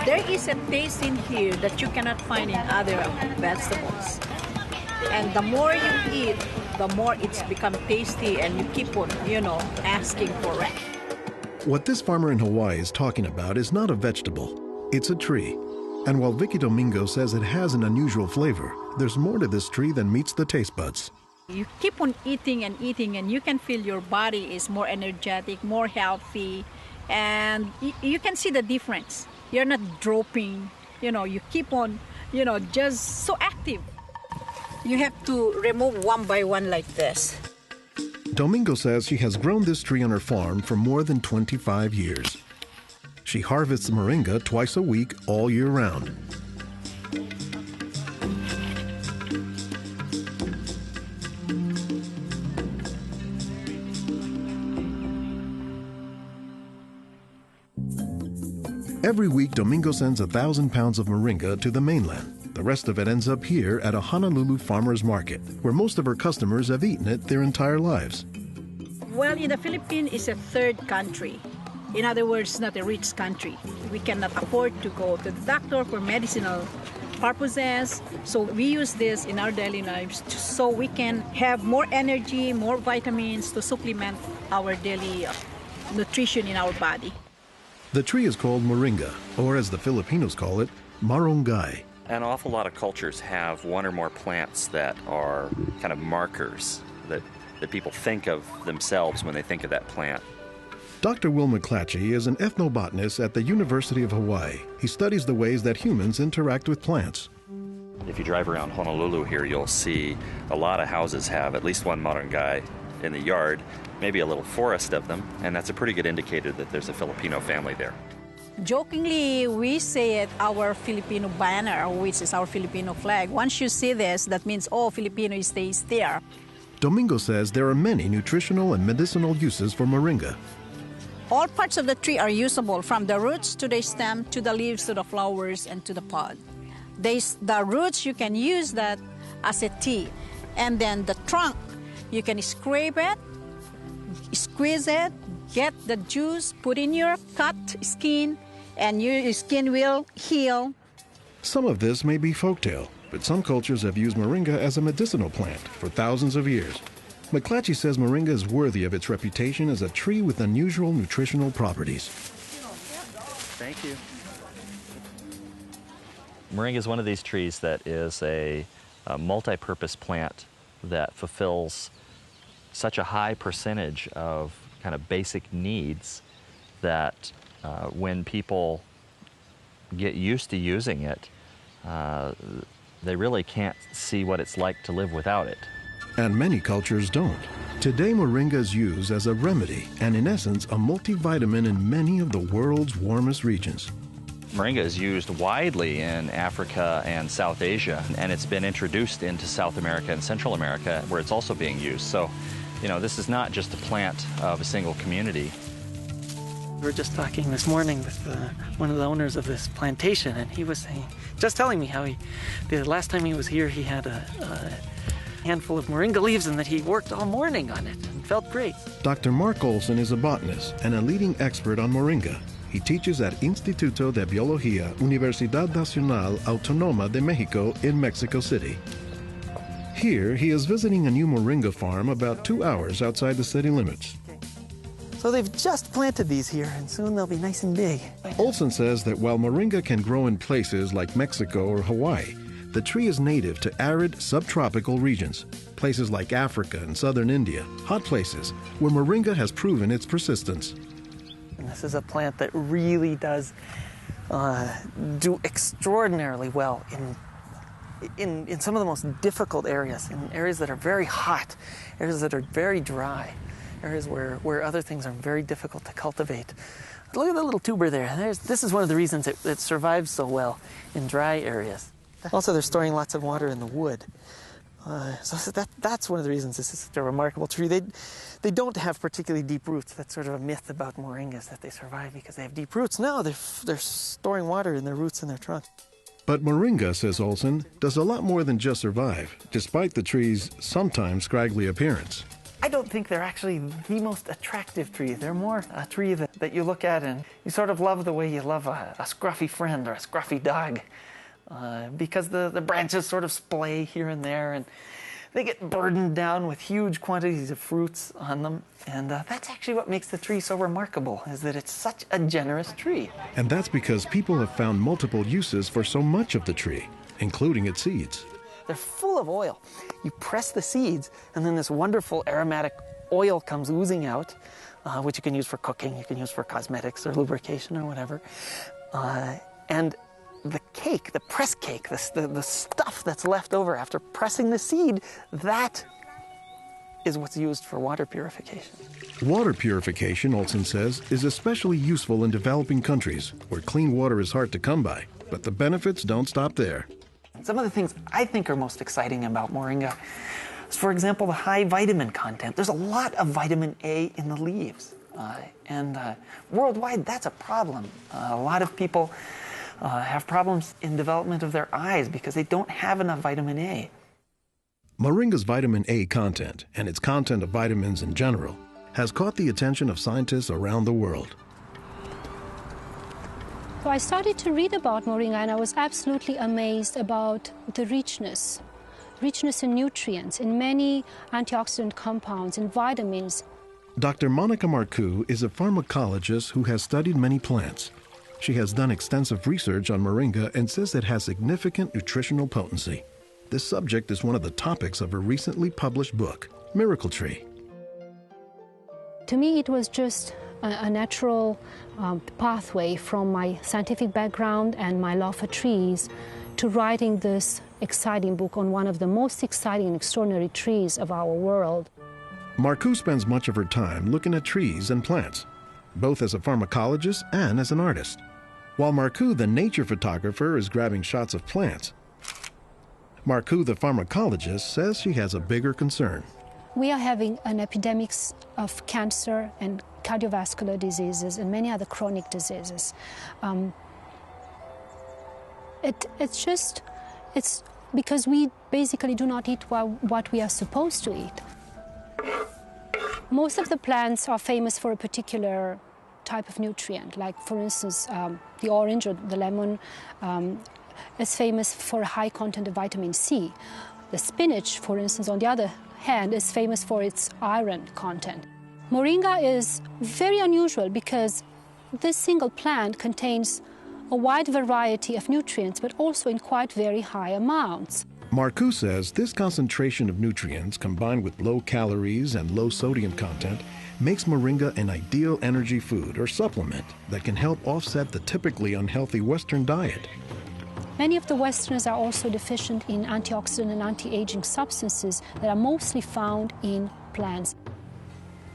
There is a taste in here that you cannot find in other vegetables. And the more you eat, the more it's become tasty and you keep on, asking for it. What this farmer in Hawaii is talking about is not a vegetable, it's a tree. And while Vicky Domingo says it has an unusual flavor, there's more to this tree than meets the taste buds. You keep on eating and eating and you can feel your body is more energetic, more healthy, and you can see the difference. You're not dropping, you keep on, just so active. You have to remove one by one like this. Domingo says she has grown this tree on her farm for more than 25 years. She harvests moringa twice a week all year round. Every week, Domingo sends 1,000 pounds of moringa to the mainland. The rest of it ends up here at a Honolulu farmer's market, where most of her customers have eaten it their entire lives. Well, in the Philippines, it's a third country. In other words, not a rich country. We cannot afford to go to the doctor for medicinal purposes. So we use this in our daily lives so we can have more energy, more vitamins to supplement our daily nutrition in our body. The tree is called moringa, or as the Filipinos call it, marunggay. An awful lot of cultures have one or more plants that are kind of markers that people think of themselves when they think of that plant. Dr. Will McClatchy is an ethnobotanist at the University of Hawaii. He studies the ways that humans interact with plants. If you drive around Honolulu here, you'll see a lot of houses have at least one marunggay in the yard, maybe a little forest of them, and that's a pretty good indicator that there's a Filipino family there. Jokingly, we say it our Filipino banner, which is our Filipino flag. Once you see this, that means, Filipino stays there. Domingo says there are many nutritional and medicinal uses for moringa. All parts of the tree are usable, from the roots to the stem, to the leaves, to the flowers, and to the pod. The roots, you can use that as a tea. And then the trunk, you can scrape it, squeeze it, get the juice, put in your cut skin, and your skin will heal. Some of this may be folktale, but some cultures have used moringa as a medicinal plant for thousands of years. McClatchy says moringa is worthy of its reputation as a tree with unusual nutritional properties. Thank you. Moringa is one of these trees that is a multi-purpose plant that fulfills such a high percentage of kind of basic needs that when people get used to using it, they really can't see what it's like to live without it. And many cultures don't. Today, moringa is used as a remedy and, in essence, a multivitamin in many of the world's warmest regions. Moringa is used widely in Africa and South Asia, and it's been introduced into South America and Central America, where it's also being used. So, this is not just a plant of a single community. We were just talking this morning with one of the owners of this plantation, and he was telling me how the last time he was here, he had a handful of moringa leaves and that he worked all morning on it and felt great. Dr. Mark Olson is a botanist and a leading expert on moringa. He teaches at Instituto de Biología, Universidad Nacional Autónoma de México in Mexico City. Here, he is visiting a new moringa farm about 2 hours outside the city limits. So they've just planted these here, and soon they'll be nice and big. Olson says that while moringa can grow in places like Mexico or Hawaii, the tree is native to arid subtropical regions, places like Africa and southern India, hot places where moringa has proven its persistence. And this is a plant that really does do extraordinarily well in some of the most difficult areas, in areas that are very hot, areas that are very dry, areas where other things are very difficult to cultivate. Look at the little tuber there. This is one of the reasons it survives so well in dry areas. Also, they're storing lots of water in the wood. So that's one of the reasons this is such a remarkable tree. They don't have particularly deep roots. That's sort of a myth about moringas, that they survive because they have deep roots. No, they're storing water in their roots and their trunk. But moringa, says Olson, does a lot more than just survive, despite the tree's sometimes scraggly appearance. I don't think they're actually the most attractive tree. They're more a tree that you look at and you sort of love the way you love a scruffy friend or a scruffy dog. Because the branches sort of splay here and there, and they get burdened down with huge quantities of fruits on them. And that's actually what makes the tree so remarkable, is that it's such a generous tree. And that's because people have found multiple uses for so much of the tree, including its seeds. They're full of oil. You press the seeds, and then this wonderful aromatic oil comes oozing out, which you can use for cooking, you can use for cosmetics or lubrication or whatever. And the cake, the press cake, the stuff that's left over after pressing the seed, that is what's used for water purification. Water purification, Olson says, is especially useful in developing countries where clean water is hard to come by. But the benefits don't stop there. Some of the things I think are most exciting about moringa is, for example, the high vitamin content. There's a lot of vitamin A in the leaves. And worldwide, that's a problem. A lot of people have problems in development of their eyes because they don't have enough vitamin A. Moringa's vitamin A content, and its content of vitamins in general, has caught the attention of scientists around the world. So I started to read about moringa, and I was absolutely amazed about the richness in nutrients, in many antioxidant compounds, in vitamins. Dr. Monica Marcoux is a pharmacologist who has studied many plants. She has done extensive research on moringa and says it has significant nutritional potency. This subject is one of the topics of her recently published book, Miracle Tree. To me, it was just a natural pathway from my scientific background and my love for trees to writing this exciting book on one of the most exciting and extraordinary trees of our world. Marcoux spends much of her time looking at trees and plants, both as a pharmacologist and as an artist. While Marcoux, the nature photographer, is grabbing shots of plants, Marcoux, the pharmacologist, says she has a bigger concern. We are having an epidemic of cancer and cardiovascular diseases and many other chronic diseases. It's because we basically do not eat what we are supposed to eat. Most of the plants are famous for a particular type of nutrient, like for instance the orange or the lemon is famous for a high content of vitamin C. The spinach, for instance, on the other hand, is famous for its iron content. Moringa is very unusual because this single plant contains a wide variety of nutrients, but also in quite very high amounts. Marcoux says this concentration of nutrients combined with low calories and low sodium content makes moringa an ideal energy food or supplement that can help offset the typically unhealthy Western diet. Many of the Westerners are also deficient in antioxidant and anti-aging substances that are mostly found in plants.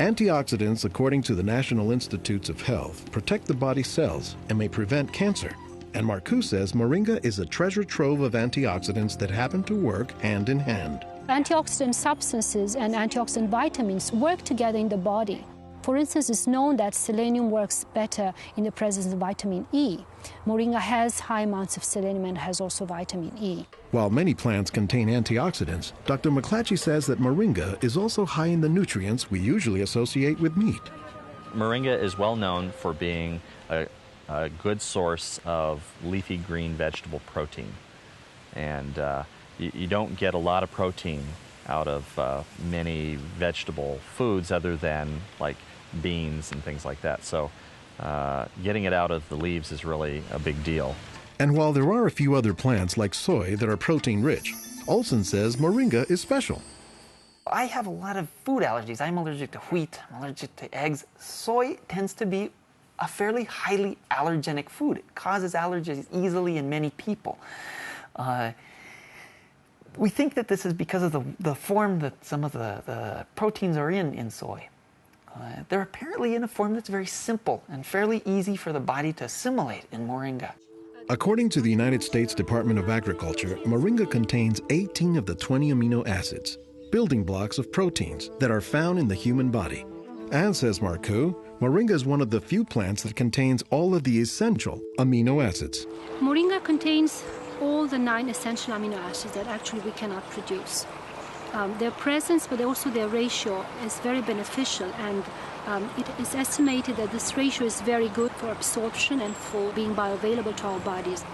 Antioxidants, according to the National Institutes of Health, protect the body's cells and may prevent cancer. And Marcoux says moringa is a treasure trove of antioxidants that happen to work hand in hand. Antioxidant substances and antioxidant vitamins work together in the body. For instance, it's known that selenium works better in the presence of vitamin E. Moringa has high amounts of selenium and has also vitamin E. While many plants contain antioxidants, Dr. McClatchy says that moringa is also high in the nutrients we usually associate with meat. Moringa is well known for being a good source of leafy green vegetable protein. And you don't get a lot of protein out of many vegetable foods other than like beans and things like that. So getting it out of the leaves is really a big deal. And while there are a few other plants like soy that are protein rich, Olson says moringa is special. I have a lot of food allergies. I'm allergic to wheat, I'm allergic to eggs. Soy tends to be a fairly highly allergenic food. It causes allergies easily in many people. We think that this is because of the form that some of the proteins are in soy. They're apparently in a form that's very simple and fairly easy for the body to assimilate in moringa. According to the United States Department of Agriculture, moringa contains 18 of the 20 amino acids, building blocks of proteins that are found in the human body. And, says Marcoux, moringa is one of the few plants that contains all of the essential amino acids. Moringa contains all the 9 essential amino acids that actually we cannot produce. Their presence, but also their ratio, is very beneficial, and it is estimated that this ratio is very good for absorption and for being bioavailable to our bodies.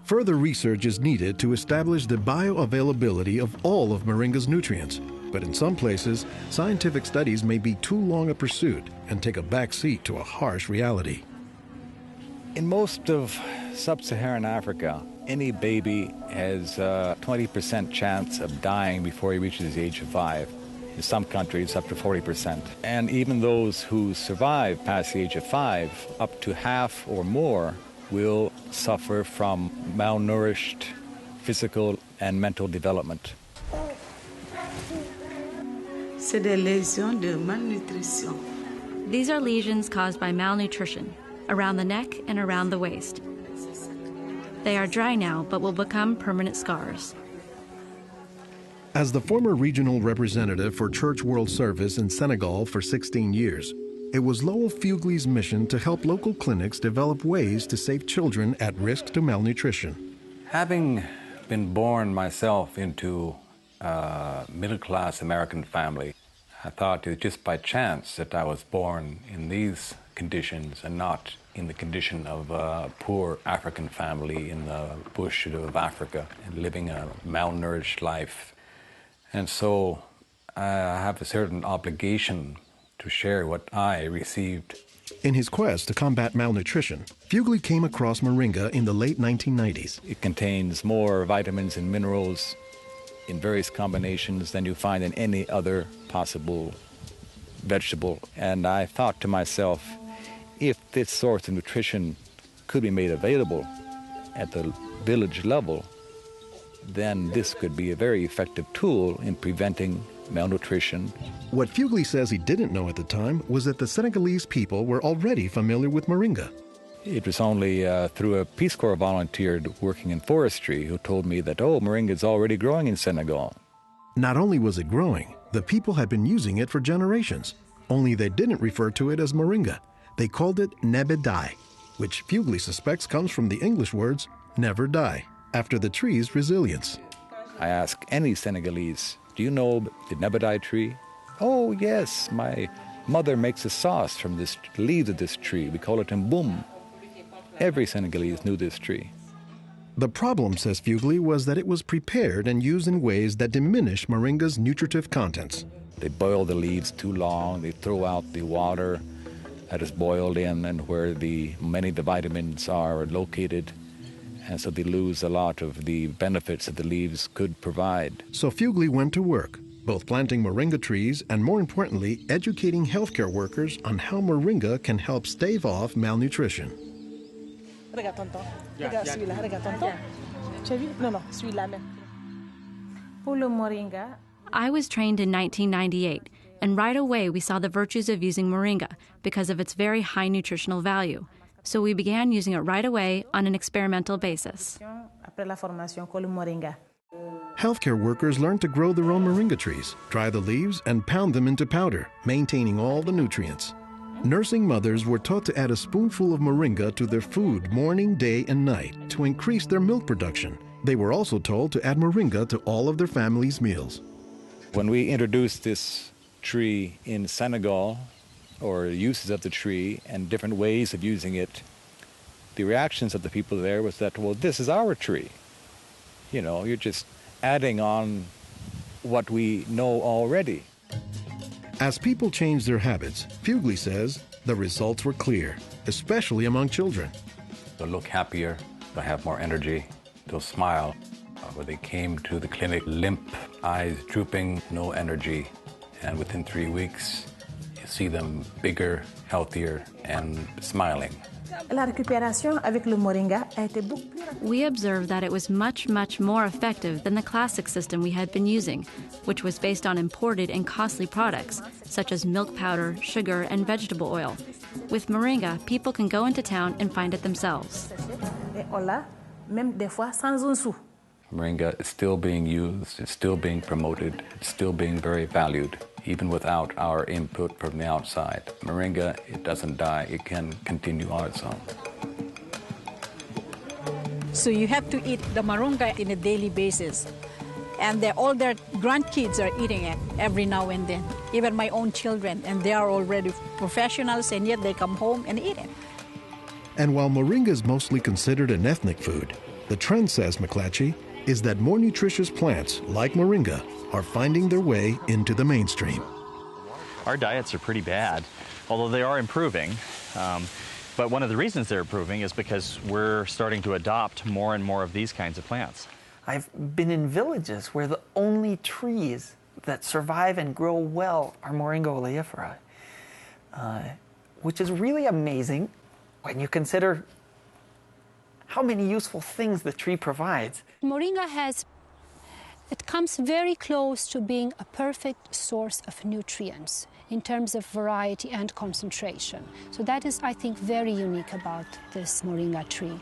Further research is needed to establish the bioavailability of all of moringa's nutrients. But in some places, scientific studies may be too long a pursuit and take a back seat to a harsh reality. In most of sub-Saharan Africa, any baby has a 20% chance of dying before he reaches the age of 5. In some countries, up to 40%. And even those who survive past the age of 5, up to half or more will suffer from malnourished physical and mental development. C'est des lésions de malnutrition. These are lesions caused by malnutrition around the neck and around the waist. They are dry now, but will become permanent scars. As the former regional representative for Church World Service in Senegal for 16 years, it was Lowell Fugley's mission to help local clinics develop ways to save children at risk to malnutrition. Having been born myself into a middle-class American family, I thought it was just by chance that I was born in these conditions and not in the condition of a poor African family in the bush of Africa and living a malnourished life. And so I have a certain obligation to share what I received. In his quest to combat malnutrition, Fugley came across moringa in the late 1990s. It contains more vitamins and minerals in various combinations than you find in any other possible vegetable. And I thought to myself, if this source of nutrition could be made available at the village level, then this could be a very effective tool in preventing malnutrition. What Fugley says he didn't know at the time was that the Senegalese people were already familiar with moringa. It was only through a Peace Corps volunteer working in forestry who told me that, oh, moringa is already growing in Senegal. Not only was it growing, the people had been using it for generations, only they didn't refer to it as moringa. They called it nebedai, which Fugley suspects comes from the English words never die, after the tree's resilience. I ask any Senegalese, do you know the nebedai tree? Oh, yes, my mother makes a sauce from the leaves of this tree. We call it mboum. Every Senegalese knew this tree. The problem, says Fugley, was that it was prepared and used in ways that diminish moringa's nutritive contents. They boil the leaves too long, they throw out the water that is boiled in and where many of the vitamins are located, and so they lose a lot of the benefits that the leaves could provide. So Fugley went to work, both planting moringa trees and, more importantly, educating healthcare workers on how moringa can help stave off malnutrition. Regarde tonton. Regarde celui-là. Regarde tonton. Tu as vu? Non, non, celui-là même. Pour le moringa. I was trained in 1998, and right away we saw the virtues of using moringa because of its very high nutritional value. So we began using it right away on an experimental basis. Après la formation, con le moringa. Healthcare workers learned to grow their own moringa trees, dry the leaves, and pound them into powder, maintaining all the nutrients. Nursing mothers were taught to add a spoonful of moringa to their food morning, day, and night to increase their milk production. They were also told to add moringa to all of their family's meals. When we introduced this tree in Senegal, or uses of the tree and different ways of using it, the reactions of the people there was that, well, this is our tree. You know, you're just adding on what we know already. As people changed their habits, Fugley says the results were clear, especially among children. They'll look happier, they'll have more energy, they'll smile. When they came to the clinic, limp, eyes drooping, no energy, and within 3 weeks, you see them bigger, healthier, and smiling. La récupération avec le moringa a été beaucoup plus rapide. We observed that it was much, much more effective than the classic system we had been using, which was based on imported and costly products, such as milk powder, sugar, and vegetable oil. With moringa, people can go into town and find it themselves. Et on l'a, même des fois sans un sou. Moringa is still being used, it's still being promoted, it's still being very valued, even without our input from the outside. Moringa, it doesn't die, it can continue on its own. So you have to eat the moringa on a daily basis. And all their grandkids are eating it every now and then, even my own children, and they are already professionals, and yet they come home and eat it. And while moringa is mostly considered an ethnic food, the trend, says McClatchy, is that more nutritious plants, like moringa, are finding their way into the mainstream. Our diets are pretty bad, although they are improving. But one of the reasons they're improving is because we're starting to adopt more and more of these kinds of plants. I've been in villages where the only trees that survive and grow well are Moringa oleifera, which is really amazing when you consider how many useful things the tree provides. Moringa it comes very close to being a perfect source of nutrients in terms of variety and concentration. So that is, I think, very unique about this moringa tree.